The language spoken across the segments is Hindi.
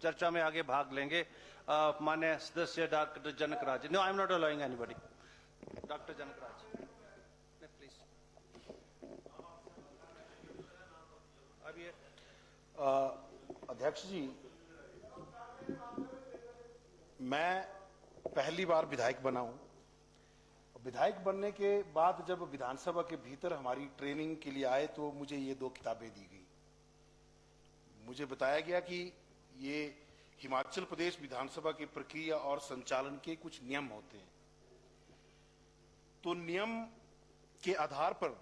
चर्चा में आगे भाग लेंगे। माननीय सदस्य doctor Janakraj. No, I am not allowing anybody. Doctor Janakraj, please. अब ये अध्यक्ष जी, मैं पहली बार विधायक बना हूं। विधायक बनने के बाद जब विधानसभा के भीतर हमारी ट्रेनिंग के लिए आए तो मुझे ये 2 किताबें दी गई। मुझे बताया गया कि ये हिमाचल प्रदेश विधानसभा की प्रक्रिया और संचालन के कुछ नियम होते हैं। तो नियम के आधार पर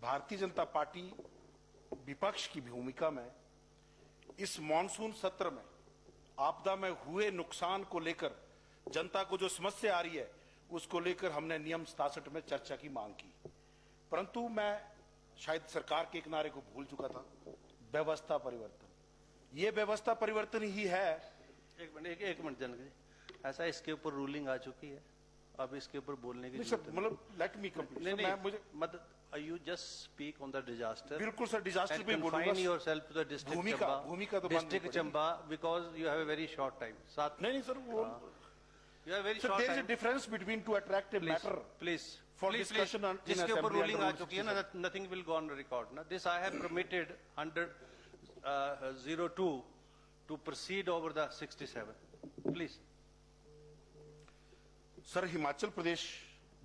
भारतीय जनता पार्टी विपक्ष की भूमिका में इस मॉनसून सत्र में आपदा में हुए नुकसान को लेकर जनता को जो समस्या आ रही है उसको लेकर हमने नियम 67 में चर्चा की मांग की। परंतु मैं शायद सरकार के एक नारे को भूल चुका था, व्यवस्था परिवर्तन। ये व्यवस्था परिवर्तन ही है। एक मिनट जनक जी, ऐसा इसके ऊपर रूलिंग आ चुकी है, अब इसके ऊपर बोलने की मतलब लेट मी कंप्लीट। मैं मुझे मतलब you just speak on the disaster. बिल्कुल सर, डिजास्टर पे बोलूंगा। Confine yourself to the district भूमिका तो district Chamba because you have a very short time. नहीं सर, वो you have a very so short there time. is a difference between to attract a matter please for discussion on जिसके ऊपर रूलिंग आ चुकी है ना, nothing will go on record ना. This I have permitted under 02 to proceed over the 67. Please. Sir, Himachal Pradesh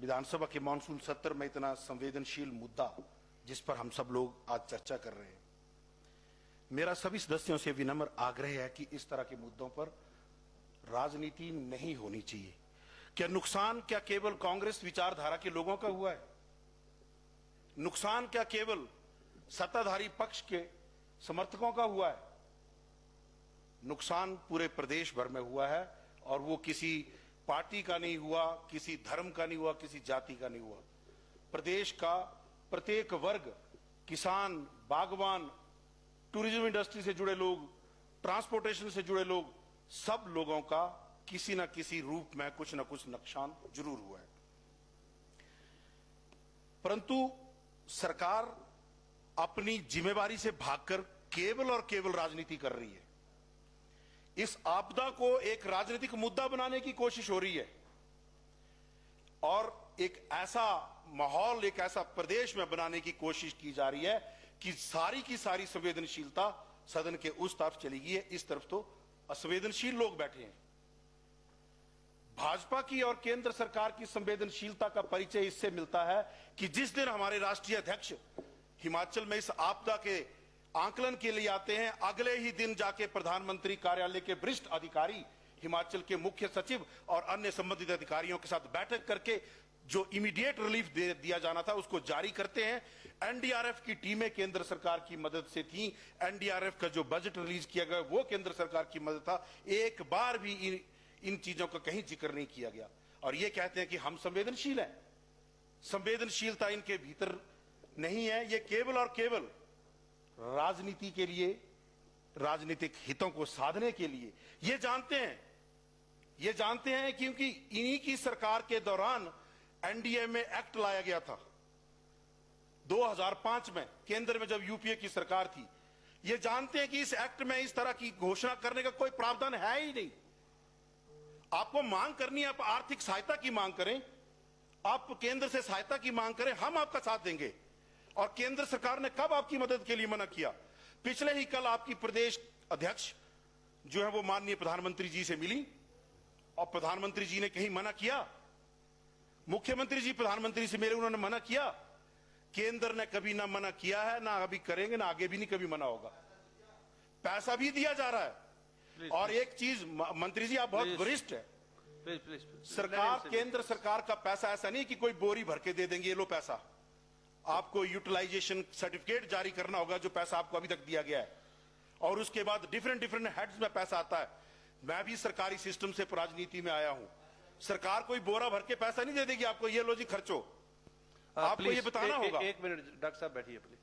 Vidhan Sabha के मानसून सत्र में इतना संवेदनशील मुद्दा जिस पर हम सब लोग आज चर्चा कर रहे हैं, मेरा सभी सदस्यों से विनम्र आग्रह है कि इस तरह के मुद्दों पर राजनीति नहीं होनी चाहिए। क्या नुकसान क्या केवल कांग्रेस विचारधारा के लोगों का हुआ है? नुकसान क्या केवल सत्ताधारी पक्ष के समर्थकों का हुआ है? नुकसान पूरे प्रदेश भर में हुआ है और वो किसी पार्टी का नहीं हुआ, किसी धर्म का नहीं हुआ, किसी जाति का नहीं हुआ। प्रदेश का प्रत्येक वर्ग, किसान, बागवान, टूरिज्म इंडस्ट्री से जुड़े लोग, ट्रांसपोर्टेशन से जुड़े लोग, सब लोगों का किसी न किसी रूप में कुछ न कुछ नुकसान जरूर हुआ है। परंतु सरकार अपनी जिम्मेवारी से भागकर केवल और केवल राजनीति कर रही है। इस आपदा को एक राजनीतिक मुद्दा बनाने की कोशिश हो रही है और एक ऐसा माहौल, एक ऐसा प्रदेश में बनाने की कोशिश की जा रही है कि सारी की सारी संवेदनशीलता सदन के उस तरफ चली गई है, इस तरफ तो असंवेदनशील लोग बैठे हैं। भाजपा की और केंद्र सरकार की संवेदनशीलता का परिचय इससे मिलता है कि जिस दिन हमारे राष्ट्रीय अध्यक्ष हिमाचल में इस आपदा के आंकलन के लिए आते हैं, अगले ही दिन जाके प्रधानमंत्री कार्यालय के वरिष्ठ अधिकारी, हिमाचल के मुख्य सचिव और अन्य संबंधित अधिकारियों के साथ बैठक करके जो इमीडिएट रिलीफ दिया जाना था उसको जारी करते हैं। एनडीआरएफ की टीमें केंद्र सरकार की मदद से थी। एनडीआरएफ का जो बजट रिलीज किया गया वो केंद्र सरकार की मदद था। एक बार भी इन चीजों का कहीं जिक्र नहीं किया गया और ये कहते हैं कि हम संवेदनशील हैं। संवेदनशीलता इनके भीतर नहीं है। ये केवल और केवल राजनीति के लिए, राजनीतिक हितों को साधने के लिए ये जानते हैं क्योंकि इन्हीं की सरकार के दौरान एनडीए में एक्ट लाया गया था 2005 में, केंद्र में जब यूपीए की सरकार थी। ये जानते हैं कि इस एक्ट में इस तरह की घोषणा करने का कोई प्रावधान है ही नहीं। आपको मांग करनी है, आप आर्थिक सहायता की मांग करें, आप केंद्र से सहायता की मांग करें, हम आपका साथ देंगे। और केंद्र सरकार ने कब आपकी मदद के लिए मना किया? पिछले ही कल आपकी प्रदेश अध्यक्ष जो है वो माननीय प्रधानमंत्री जी से मिली और प्रधानमंत्री जी ने कहीं मना किया? मुख्यमंत्री जी प्रधानमंत्री से मिले, उन्होंने मना किया? केंद्र ने कभी ना मना किया है, ना अभी करेंगे, ना आगे भी नहीं कभी मना होगा। पैसा भी दिया जा रहा है। और एक चीज मंत्री जी, आप बहुत वरिष्ठ है, सरकार, केंद्र सरकार का पैसा ऐसा नहीं कि कोई बोरी भर के दे देंगे, ये लो पैसा। आपको यूटिलाइजेशन सर्टिफिकेट जारी करना होगा जो पैसा आपको अभी तक दिया गया है और उसके बाद डिफरेंट हेड्स में पैसा आता है। मैं भी सरकारी सिस्टम से राजनीति में आया हूं। सरकार कोई बोरा भर के पैसा नहीं दे देगी आपको, ये लो जी खर्चो। आपको ये बताना होगा। एक मिनट डॉक्टर साहब बैठिए प्लीज।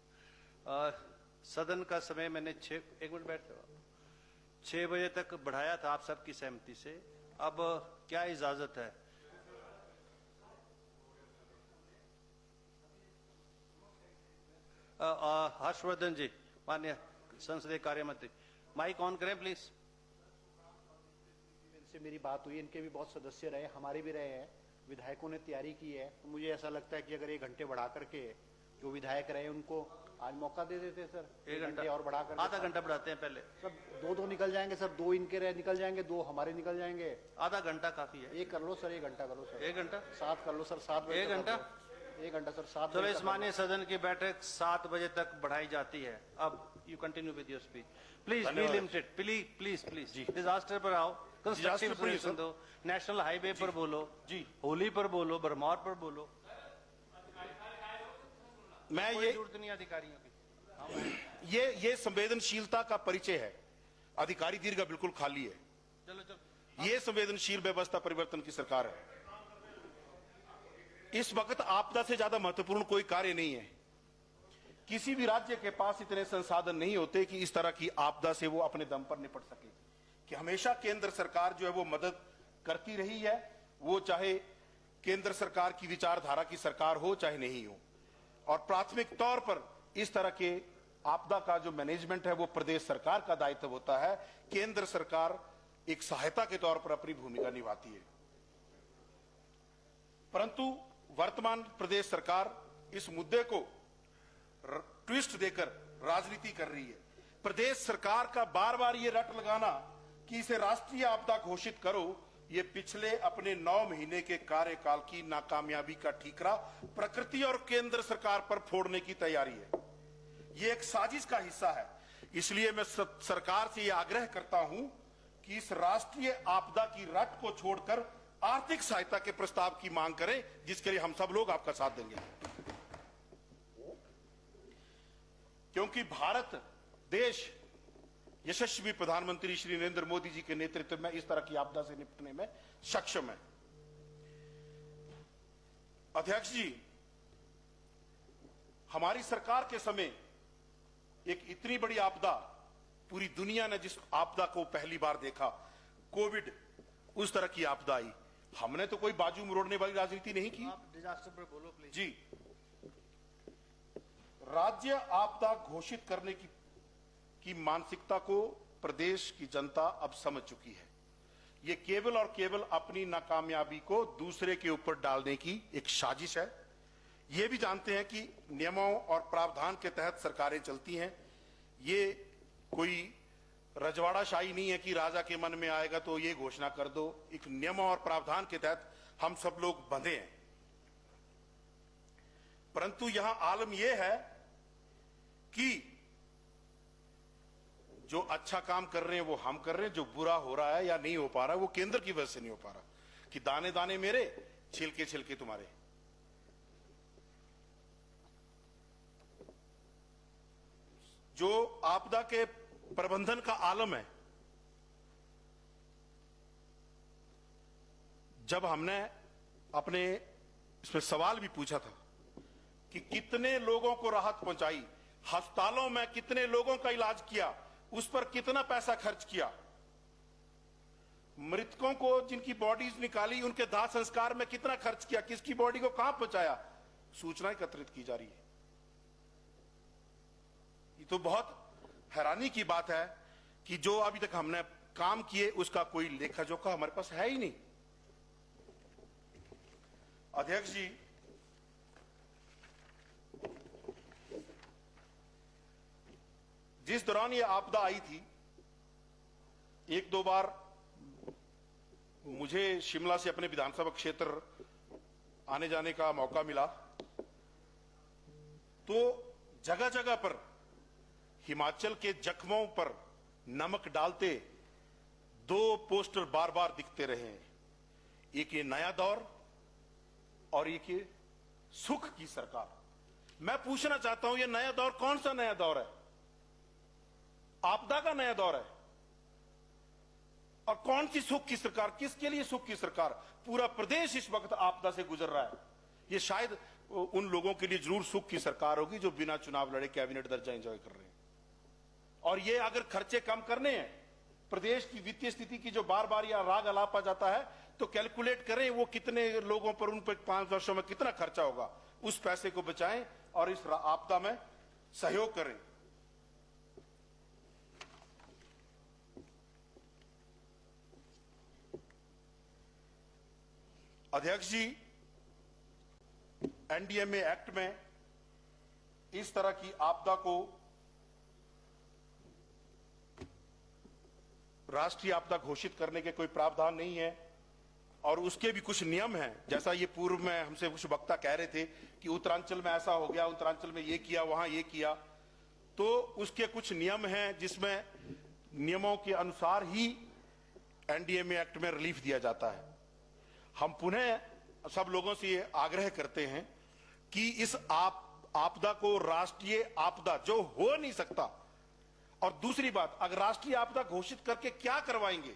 सदन का समय मैंने 1 मिनट बैठ जाओ, 6 बजे तक बढ़ाया था आप सबकी सहमति से। अब क्या इजाजत है? हर्षवर्धन जी, माननीय संसदीय कार्य मंत्री, माइक ऑन करें प्लीज। इनसे मेरी बात हुई, इनके भी बहुत सदस्य रहे, हमारे भी रहे हैं, विधायकों ने तैयारी की है। तो मुझे ऐसा लगता है कि अगर 1 घंटे बढ़ा करके जो विधायक रहे उनको आज मौका दे देते सर, 1 घंटा और बढ़ा कर आधा घंटा बढ़ाते हैं पहले। सब 2 निकल जाएंगे सर, 2 इनके रहे निकल जाएंगे, 2 हमारे निकल जाएंगे। आधा घंटा काफी है। 1 कर लो सर, 1 घंटा करो सर, 1 घंटा 7 कर लो सर, 7 बजे 1 तक घंटा? कर लो। 1 घंटा सर, 7 चलो बजे इस तक माननीय सदन की बैठक 7 बजे तक बढ़ाई जाती है। अब you continue with your speech please, बी धन्यवाद। Limited please please please. Disaster पर आओ, कंस्ट्रक्टिव डिजास्टर पर ही, सॉल्यूशन दो, नेशनल हाईवे पर बोलो जी। होली पर बोलो, बरमौर पर बोलो। मैं कोई ये जरूरत नहीं अधिकारियों की। ये संवेदनशीलता का परिचय है। अधिकारी दीर्घा बिल्कुल खाली है। चलो चलो, ये संवेदनशील व्यवस्था परिवर्तन की सरकार है। इस वक्त आपदा से ज्यादा महत्वपूर्ण कोई कार्य नहीं है। किसी भी राज्य के पास इतने संसाधन नहीं होते कि इस तरह की आपदा से वो अपने दम पर निपट सके। कि हमेशा केंद्र सरकार जो है वो मदद करती रही है, वो चाहे केंद्र सरकार की विचारधारा की सरकार हो चाहे नहीं हो। और प्राथमिक तौर पर इस तरह के आपदा का जो मैनेजमेंट है वो प्रदेश सरकार का दायित्व होता है। केंद्र सरकार एक सहायता के तौर पर अपनी भूमिका निभाती है। परंतु वर्तमान प्रदेश सरकार इस मुद्दे को ट्विस्ट देकर राजनीति कर रही है। प्रदेश सरकार का बार बार ये रट लगाना कि इसे राष्ट्रीय आपदा घोषित करो, ये पिछले अपने 9 महीने के कार्यकाल की नाकामयाबी का ठीकरा प्रकृति और केंद्र सरकार पर फोड़ने की तैयारी है। ये एक साजिश का हिस्सा है। इसलिए मैं सरकार से यह आग्रह करता हूं कि इस राष्ट्रीय आपदा की रट को छोड़कर आर्थिक सहायता के प्रस्ताव की मांग करें, जिसके लिए हम सब लोग आपका साथ देंगे। क्योंकि भारत देश यशस्वी प्रधानमंत्री श्री नरेंद्र मोदी जी के नेतृत्व में इस तरह की आपदा से निपटने में सक्षम है। अध्यक्ष जी, हमारी सरकार के समय एक इतनी बड़ी आपदा, पूरी दुनिया ने जिस आपदा को पहली बार देखा, कोविड, उस तरह की आपदा आई। हमने तो कोई बाजू मरोड़ने वाली राजनीति नहीं की। आप डिजास्टर पर बोलो प्लीज। जी, राज्य आपदा घोषित करने की मानसिकता को प्रदेश की जनता अब समझ चुकी है। ये केवल और केवल अपनी नाकामयाबी को दूसरे के ऊपर डालने की एक साजिश है। ये भी जानते हैं कि नियमों और प्रावधान के तहत सरकारें चलती हैं। ये कोई रजवाड़ाशाही नहीं है कि राजा के मन में आएगा तो ये घोषणा कर दो। एक नियमों और प्रावधान के तहत हम सब लोग बंधे हैं। परंतु यहां आलम यह है कि जो अच्छा काम कर रहे हैं वो हम कर रहे हैं, जो बुरा हो रहा है या नहीं हो पा रहा है वो केंद्र की वजह से नहीं हो पा रहा। कि दाने दाने मेरे, छिलके छिलके तुम्हारे। जो आपदा के प्रबंधन का आलम है, जब हमने अपने इसमें सवाल भी पूछा था कि कितने लोगों को राहत पहुंचाई, अस्पतालों में कितने लोगों का इलाज किया, उस पर कितना पैसा खर्च किया, मृतकों को जिनकी बॉडीज निकाली उनके दाह संस्कार में कितना खर्च किया, किसकी बॉडी को कहां पहुंचाया, सूचना एकत्रित की जा रही है। ये तो बहुत हैरानी की बात है कि जो अभी तक हमने काम किए उसका कोई लेखा जोखा हमारे पास है ही नहीं। अध्यक्ष जी, जिस दौरान ये आपदा आई थी, 1-2 बार मुझे शिमला से अपने विधानसभा क्षेत्र आने जाने का मौका मिला, तो जगह जगह पर हिमाचल के जख्मों पर नमक डालते 2 पोस्टर बार बार दिखते रहे। एक ये नया दौर और एक ये सुख की सरकार। मैं पूछना चाहता हूं, ये नया दौर कौन सा नया दौर है? आपदा का नया दौर है। और कौन सी सुख की सरकार? किसके लिए सुख की सरकार? पूरा प्रदेश इस वक्त आपदा से गुजर रहा है। ये शायद उन लोगों के लिए जरूर सुख की सरकार होगी जो बिना चुनाव लड़े कैबिनेट दर्जा एंजॉय कर रहे हैं। और ये अगर खर्चे कम करने हैं, प्रदेश की वित्तीय स्थिति की जो बार बार यह राग अलापा जाता है, तो कैलकुलेट करें वो कितने लोगों पर, उन पर 5 वर्षों में कितना खर्चा होगा। उस पैसे को बचाएं और इस आपदा में सहयोग करें। अध्यक्ष जी, एनडीएमए एक्ट में इस तरह की आपदा को राष्ट्रीय आपदा घोषित करने के कोई प्रावधान नहीं है और उसके भी कुछ नियम हैं। जैसा ये पूर्व में हमसे कुछ वक्ता कह रहे थे कि उत्तरांचल में ऐसा हो गया, उत्तरांचल में ये किया, वहां ये किया, तो उसके कुछ नियम हैं जिसमें नियमों के अनुसार ही एनडीएमए एक्ट में रिलीफ दिया जाता है। हम पुनः सब लोगों से ये आग्रह करते हैं कि इस आपदा को राष्ट्रीय आपदा जो हो नहीं सकता, और दूसरी बात, अगर राष्ट्रीय आपदा घोषित करके क्या करवाएंगे,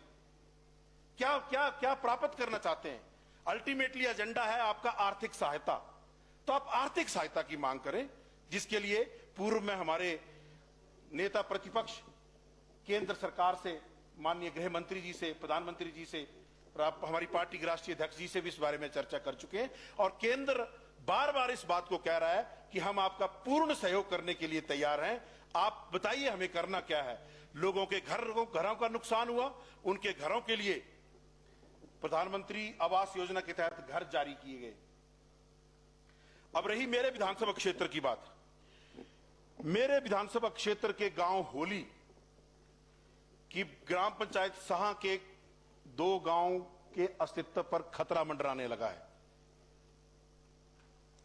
क्या क्या क्या प्राप्त करना चाहते हैं? अल्टीमेटली एजेंडा है आपका आर्थिक सहायता, तो आप आर्थिक सहायता की मांग करें, जिसके लिए पूर्व में हमारे नेता प्रतिपक्ष केंद्र सरकार से, माननीय गृह मंत्री जी से, प्रधानमंत्री जी से, हमारी पार्टी के राष्ट्रीय अध्यक्ष जी से भी इस बारे में चर्चा कर चुके हैं और केंद्र बार बार इस बात को कह रहा है कि हम आपका पूर्ण सहयोग करने के लिए तैयार हैं। आप बताइए हमें करना क्या है। लोगों के घरों का नुकसान हुआ, उनके घरों के लिए प्रधानमंत्री आवास योजना के तहत घर जारी किए गए। अब रही मेरे विधानसभा क्षेत्र की बात। मेरे विधानसभा क्षेत्र के गांव होली की ग्राम पंचायत साहा के 2 गांव के अस्तित्व पर खतरा मंडराने लगा है।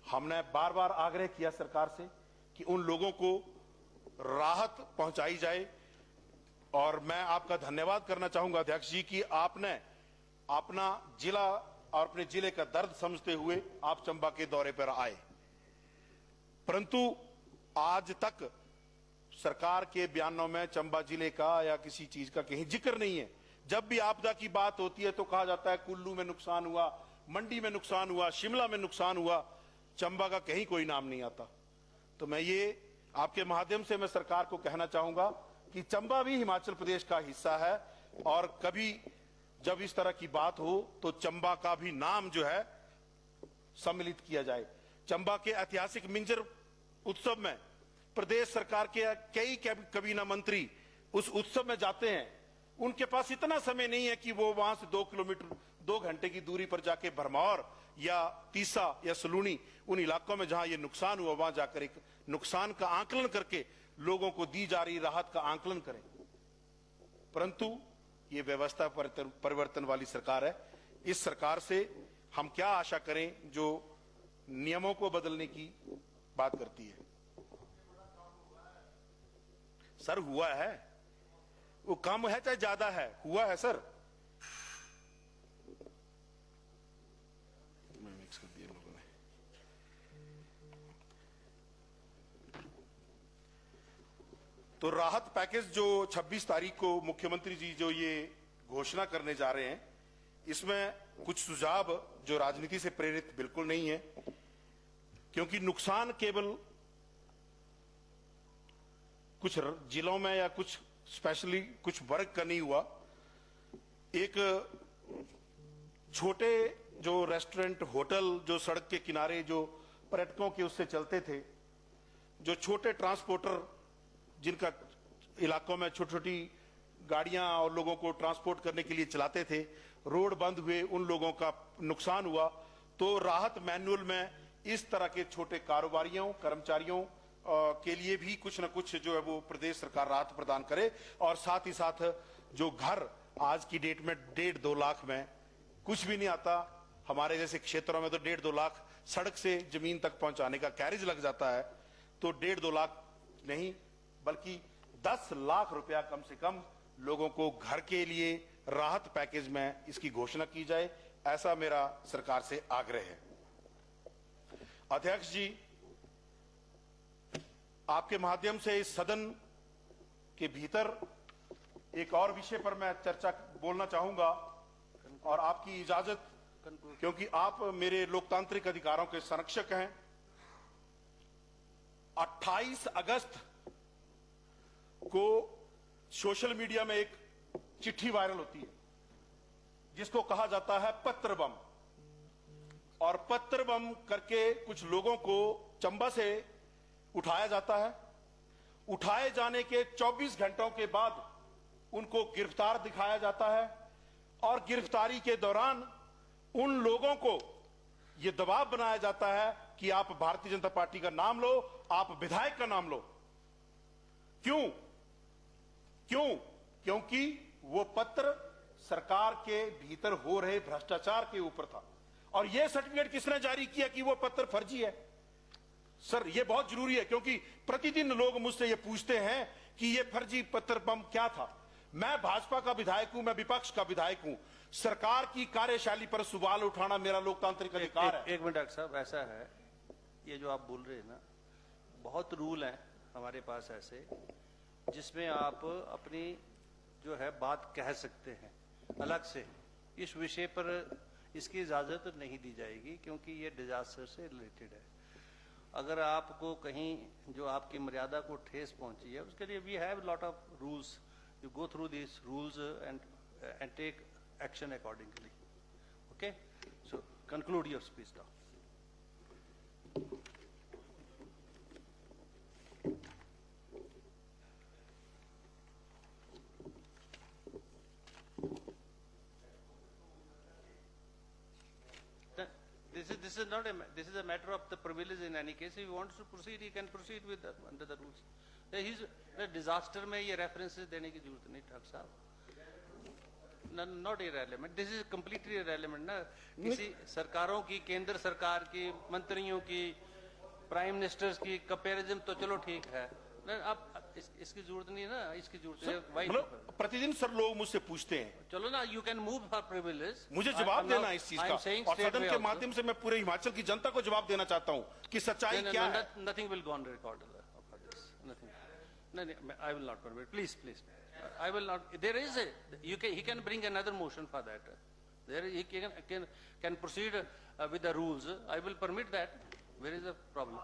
हमने बार बार आग्रह किया सरकार से कि उन लोगों को राहत पहुंचाई जाए और मैं आपका धन्यवाद करना चाहूंगा अध्यक्ष जी कि आपने अपना जिला और अपने जिले का दर्द समझते हुए आप चंबा के दौरे पर आए, परंतु आज तक सरकार के बयानों में चंबा जिले का या किसी चीज का कहीं जिक्र नहीं है। जब भी आपदा की बात होती है तो कहा जाता है कुल्लू में नुकसान हुआ, मंडी में नुकसान हुआ, शिमला में नुकसान हुआ, चंबा का कहीं कोई नाम नहीं आता। तो मैं ये आपके माध्यम से मैं सरकार को कहना चाहूंगा कि चंबा भी हिमाचल प्रदेश का हिस्सा है और कभी जब इस तरह की बात हो तो चंबा का भी नाम जो है सम्मिलित किया जाए। चंबा के ऐतिहासिक मिंजर उत्सव में प्रदेश सरकार के कई कैबिनेट मंत्री उस उत्सव में जाते हैं। उनके पास इतना समय नहीं है कि वो वहां से 2 किलोमीटर 2 घंटे की दूरी पर जाके भरमौर या तीसा या सलूनी उन इलाकों में जहां ये नुकसान हुआ वहां जाकर एक नुकसान का आकलन करके लोगों को दी जा रही राहत का आकलन करें। परंतु ये व्यवस्था परिवर्तन वाली सरकार है। इस सरकार से हम क्या आशा करें जो नियमों को बदलने की बात करती है? सर हुआ है, वो कम है चाहे ज्यादा है, हुआ है सर। मिक्स कर दिया लोगों ने। तो राहत पैकेज जो 26 तारीख को मुख्यमंत्री जी जो ये घोषणा करने जा रहे हैं, इसमें कुछ सुझाव जो राजनीति से प्रेरित बिल्कुल नहीं है, क्योंकि नुकसान केवल कुछ जिलों में या कुछ स्पेशली कुछ वर्ग का नहीं हुआ। एक छोटे जो रेस्टोरेंट होटल जो सड़क के किनारे जो पर्यटकों के उससे चलते थे, जो छोटे ट्रांसपोर्टर जिनका इलाकों में छोटी छोटी गाड़ियां और लोगों को ट्रांसपोर्ट करने के लिए चलाते थे, रोड बंद हुए, उन लोगों का नुकसान हुआ। तो राहत मैनुअल में इस तरह के छोटे कारोबारियों कर्मचारियों के लिए भी कुछ न कुछ जो है वो प्रदेश सरकार राहत प्रदान करे। और साथ ही साथ जो घर आज की डेट में 1.5-2 लाख में कुछ भी नहीं आता, हमारे जैसे क्षेत्रों में तो 1.5-2 लाख सड़क से जमीन तक पहुंचाने का कैरेज लग जाता है। तो 1.5-2 लाख नहीं बल्कि 10 लाख रुपया कम से कम लोगों को घर के लिए राहत पैकेज में इसकी घोषणा की जाए, ऐसा मेरा सरकार से आग्रह है। अध्यक्ष जी, आपके माध्यम से इस सदन के भीतर एक और विषय पर मैं चर्चा बोलना चाहूंगा और आपकी इजाजत, क्योंकि आप मेरे लोकतांत्रिक अधिकारों के संरक्षक हैं। 28 अगस्त को सोशल मीडिया में एक चिट्ठी वायरल होती है जिसको कहा जाता है पत्र बम, और पत्र बम करके कुछ लोगों को चंबा से उठाया जाता है। उठाए जाने के 24 घंटों के बाद उनको गिरफ्तार दिखाया जाता है और गिरफ्तारी के दौरान उन लोगों को यह दबाव बनाया जाता है कि आप भारतीय जनता पार्टी का नाम लो, आप विधायक का नाम लो। क्यों? क्योंकि वो पत्र सरकार के भीतर हो रहे भ्रष्टाचार के ऊपर था, और यह सर्टिफिकेट किसने जारी किया कि वो पत्र फर्जी है? सर, यह बहुत जरूरी है, क्योंकि प्रतिदिन लोग मुझसे यह पूछते हैं कि यह फर्जी पत्र बम क्या था। मैं भाजपा का विधायक हूं, मैं विपक्ष का विधायक हूं। सरकार की कार्यशैली पर सवाल उठाना मेरा लोकतांत्रिक अधिकार है। एक मिनट डॉक्टर साहब, ऐसा है, ये जो आप बोल रहे हैं ना, बहुत रूल हैं हमारे पास ऐसे जिसमें आप अपनी जो है बात कह सकते हैं अलग से। इस विषय पर इसकी इजाजत नहीं दी जाएगी, क्योंकि ये डिजास्टर से रिलेटेड है। अगर आपको कहीं जो आपकी मर्यादा को ठेस पहुंची है, उसके लिए we have lot of rules. You go through this rules and take action accordingly. Okay, so conclude your speech now. This is a matter of the privilege in any case. If he wants to proceed, he can proceed with under the rules. The disaster में ये references देने की जरूरत नहीं ठाकुर साहब। Not irrelevant. This is completely irrelevant ना। किसी सरकारों की, केंद्र सरकार की, मंत्रियों की, प्राइम मिनिस्टर्स की कंपैरिजन तो चलो ठीक है, अब इसकी जरूरत नहीं है ना, इसकी जरूरत है। मतलब प्रतिदिन सर लोग मुझसे पूछते हैं, चलो ना, you can move for privilege. मुझे जवाब देना इस चीज का, और सदन के माध्यम से मैं पूरे हिमाचल की जनता को जवाब देना चाहता हूं कि सच्चाई क्या है। Nothing will go on record for this, nothing. नहीं, I will not permit, please please, I will not. There is a, you can, he can bring another motion for that. There he can proceed with the rules. I will permit that. Where is the problem?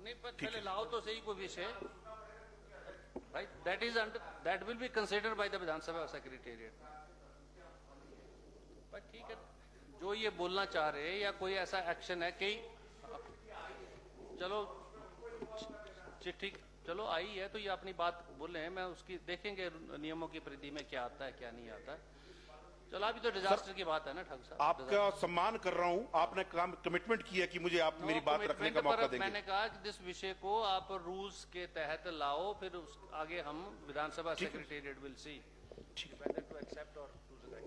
नहीं, पर पहले लाओ तो सही कोई विषय, right? That is under, that will be considered by the Vidhan Sabha secretariat. पर ठीक है, जो ये बोलना चाह रहे हैं या कोई ऐसा एक्शन है कि चलो ठीक, चलो आई है तो ये अपनी बात बोले हैं, मैं उसकी देखेंगे नियमों की परिधि में क्या आता है क्या नहीं आता है। चलो, अभी तो डिजास्टर की बात है ना ठाकुर साहब। आपका सम्मान कर रहा हूं, आपने कमिटमेंट किया कि मुझे आप मेरी बात रखने का मौका देंगे। मैंने कहा कि इस विषय को आप रूल्स के तहत लाओ, फिर आगे हम Vidhan Sabha secretariat will see whether to accept और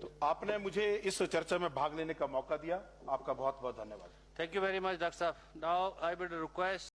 तो आपने मुझे इस चर्चा में भाग लेने का मौका दिया, आपका बहुत बहुत धन्यवाद। Thank you very much doctor साहब। Now I will request